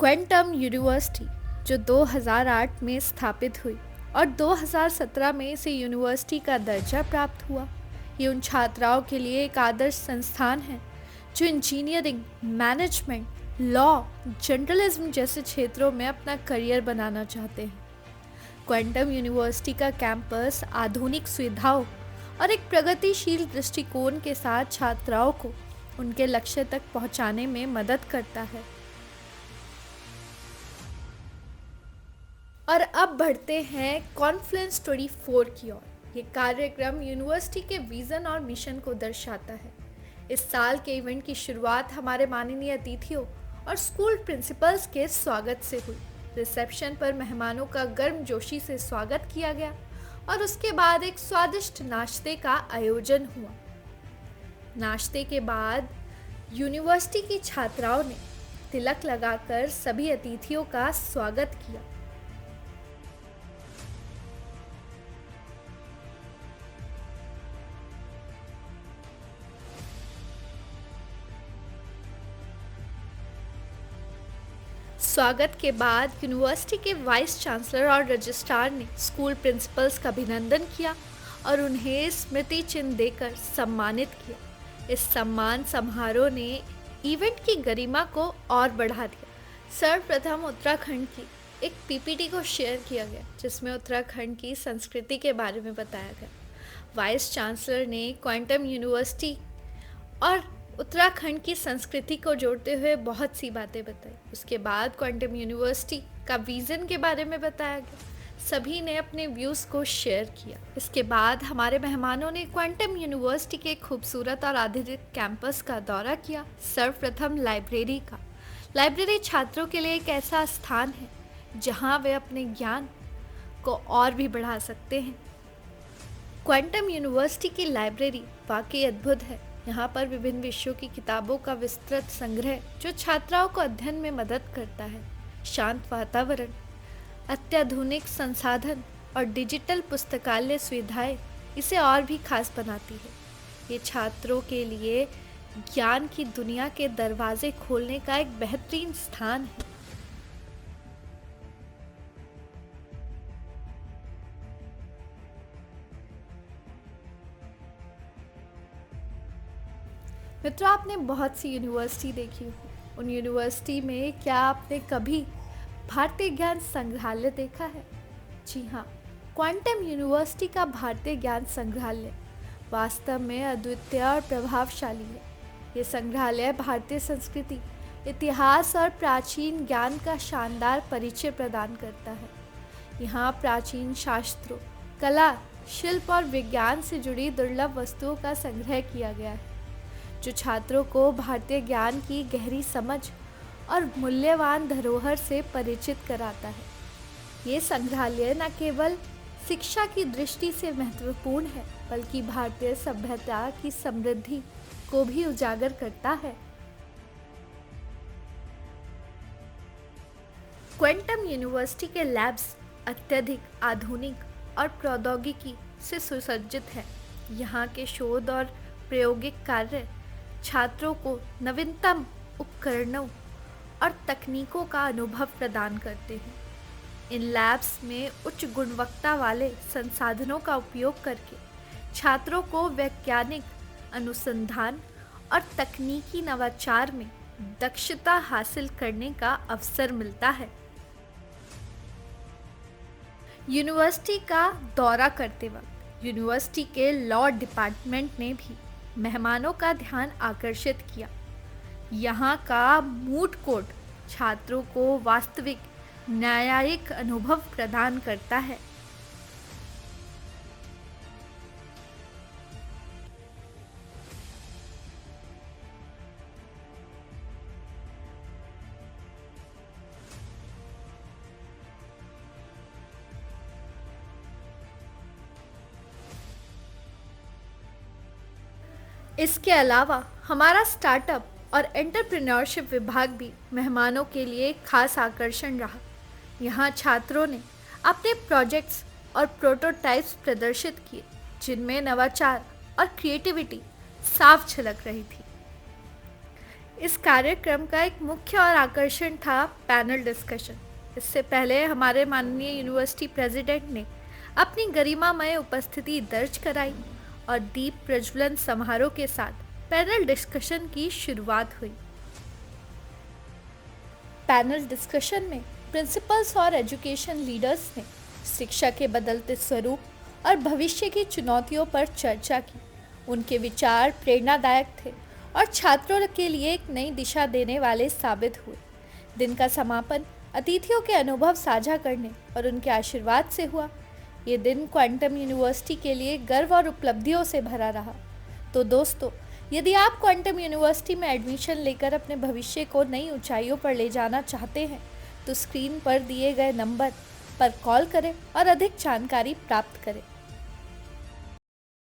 Quantum university जो 2008 में स्थापित हुई और 2017 में इसे यूनिवर्सिटी का दर्जा प्राप्त हुआ, ये उन छात्राओं के लिए एक आदर्श संस्थान है जो इंजीनियरिंग, मैनेजमेंट, लॉ, जर्नलिज्म जैसे क्षेत्रों में अपना करियर बनाना चाहते हैं। क्वेंटम यूनिवर्सिटी का कैंपस आधुनिक सुविधाओं और एक प्रगतिशील दृष्टिकोण के साथ छात्राओं को उनके लक्ष्य तक पहुंचाने में मदद करता है। और अब बढ़ते हैं कॉन्फ्लुएंस 24 की ओर। ये कार्यक्रम यूनिवर्सिटी के विजन और मिशन को दर्शाता है। इस साल के इवेंट की शुरुआत हमारे माननीय अतिथियों और स्कूल प्रिंसिपल्स के स्वागत से हुई। रिसेप्शन पर मेहमानों का गर्मजोशी से स्वागत किया गया और उसके बाद एक स्वादिष्ट नाश्ते का आयोजन हुआ। नाश्ते के बाद यूनिवर्सिटी की छात्राओं ने तिलक लगाकर सभी अतिथियों का स्वागत किया। स्वागत के बाद यूनिवर्सिटी के वाइस चांसलर और रजिस्ट्रार ने स्कूल प्रिंसिपल्स का अभिनंदन किया और उन्हें स्मृति चिन्ह देकर सम्मानित किया। इस सम्मान समारोह ने इवेंट की गरिमा को और बढ़ा दिया। सर्वप्रथम उत्तराखंड की एक पीपीटी को शेयर किया गया जिसमें उत्तराखंड की संस्कृति के बारे में बताया गया। वाइस चांसलर ने क्वांटम यूनिवर्सिटी और उत्तराखंड की संस्कृति को जोड़ते हुए बहुत सी बातें बताई। उसके बाद क्वांटम यूनिवर्सिटी का विजन के बारे में बताया गया। सभी ने अपने व्यूज़ को शेयर किया। इसके बाद हमारे मेहमानों ने क्वांटम यूनिवर्सिटी के खूबसूरत और आधुनिक कैंपस का दौरा किया। सर्वप्रथम लाइब्रेरी का। लाइब्रेरी छात्रों के लिए एक ऐसा स्थान है जहां वे अपने ज्ञान को और भी बढ़ा सकते हैं। क्वांटम यूनिवर्सिटी की लाइब्रेरी वाकई अद्भुत है। यहाँ पर विभिन्न विषयों की किताबों का विस्तृत संग्रह जो छात्राओं को अध्ययन में मदद करता है। शांत वातावरण, अत्याधुनिक संसाधन और डिजिटल पुस्तकालय सुविधाएं इसे और भी खास बनाती है। ये छात्रों के लिए ज्ञान की दुनिया के दरवाजे खोलने का एक बेहतरीन स्थान है। मित्रों, आपने बहुत सी यूनिवर्सिटी देखी होगी। उन यूनिवर्सिटी में क्या आपने कभी भारतीय ज्ञान संग्रहालय देखा है? जी हाँ, क्वांटम यूनिवर्सिटी का भारतीय ज्ञान संग्रहालय वास्तव में अद्वितीय और प्रभावशाली है। ये संग्रहालय भारतीय संस्कृति, इतिहास और प्राचीन ज्ञान का शानदार परिचय प्रदान करता है। यहाँ प्राचीन शास्त्रों, कला, शिल्प और विज्ञान से जुड़ी दुर्लभ वस्तुओं का संग्रह किया गया है जो छात्रों को भारतीय ज्ञान की गहरी समझ और मूल्यवान धरोहर से परिचित कराता है। ये संग्रहालय न केवल शिक्षा की दृष्टि से महत्वपूर्ण है बल्कि भारतीय सभ्यता की समृद्धि को भी उजागर करता है। क्वांटम यूनिवर्सिटी के लैब्स अत्यधिक आधुनिक और प्रौद्योगिकी से सुसज्जित हैं। यहाँ के शोध और प्रायोगिक कार्य छात्रों को नवीनतम उपकरणों और तकनीकों का अनुभव प्रदान करते हैं। इन लैब्स में उच्च गुणवत्ता वाले संसाधनों का उपयोग करके छात्रों को वैज्ञानिक अनुसंधान और तकनीकी नवाचार में दक्षता हासिल करने का अवसर मिलता है। यूनिवर्सिटी का दौरा करते वक्त यूनिवर्सिटी के लॉ डिपार्टमेंट ने भी मेहमानों का ध्यान आकर्षित किया। यहाँ का मूट कोर्ट छात्रों को वास्तविक न्यायिक अनुभव प्रदान करता है। इसके अलावा हमारा स्टार्टअप और एंटरप्रेन्योरशिप विभाग भी मेहमानों के लिए एक खास आकर्षण रहा। यहाँ छात्रों ने अपने प्रोजेक्ट्स और प्रोटोटाइप्स प्रदर्शित किए जिनमें नवाचार और क्रिएटिविटी साफ झलक रही थी। इस कार्यक्रम का एक मुख्य और आकर्षण था पैनल डिस्कशन। इससे पहले हमारे माननीय यूनिवर्सिटी प्रेसिडेंट ने अपनी गरिमामय उपस्थिति दर्ज कराई और दीप प्रज्वलन समारोह के साथ पैनल डिस्कशन की शुरुआत हुई। पैनल डिस्कशन में प्रिंसिपल्स और एजुकेशन लीडर्स ने शिक्षा के बदलते स्वरूप और भविष्य की चुनौतियों पर चर्चा की। उनके विचार प्रेरणादायक थे और छात्रों के लिए एक नई दिशा देने वाले साबित हुए। दिन का समापन अतिथियों के अनुभव साझा करने और उनके आशीर्वाद से हुआ। ये दिन क्वांटम यूनिवर्सिटी के लिए गर्व और उपलब्धियों से भरा रहा। तो दोस्तों, यदि आप क्वांटम यूनिवर्सिटी में एडमिशन लेकर अपने भविष्य को नई ऊंचाइयों पर ले जाना चाहते हैं तो स्क्रीन पर दिए गए नंबर पर कॉल करें और अधिक जानकारी प्राप्त करें।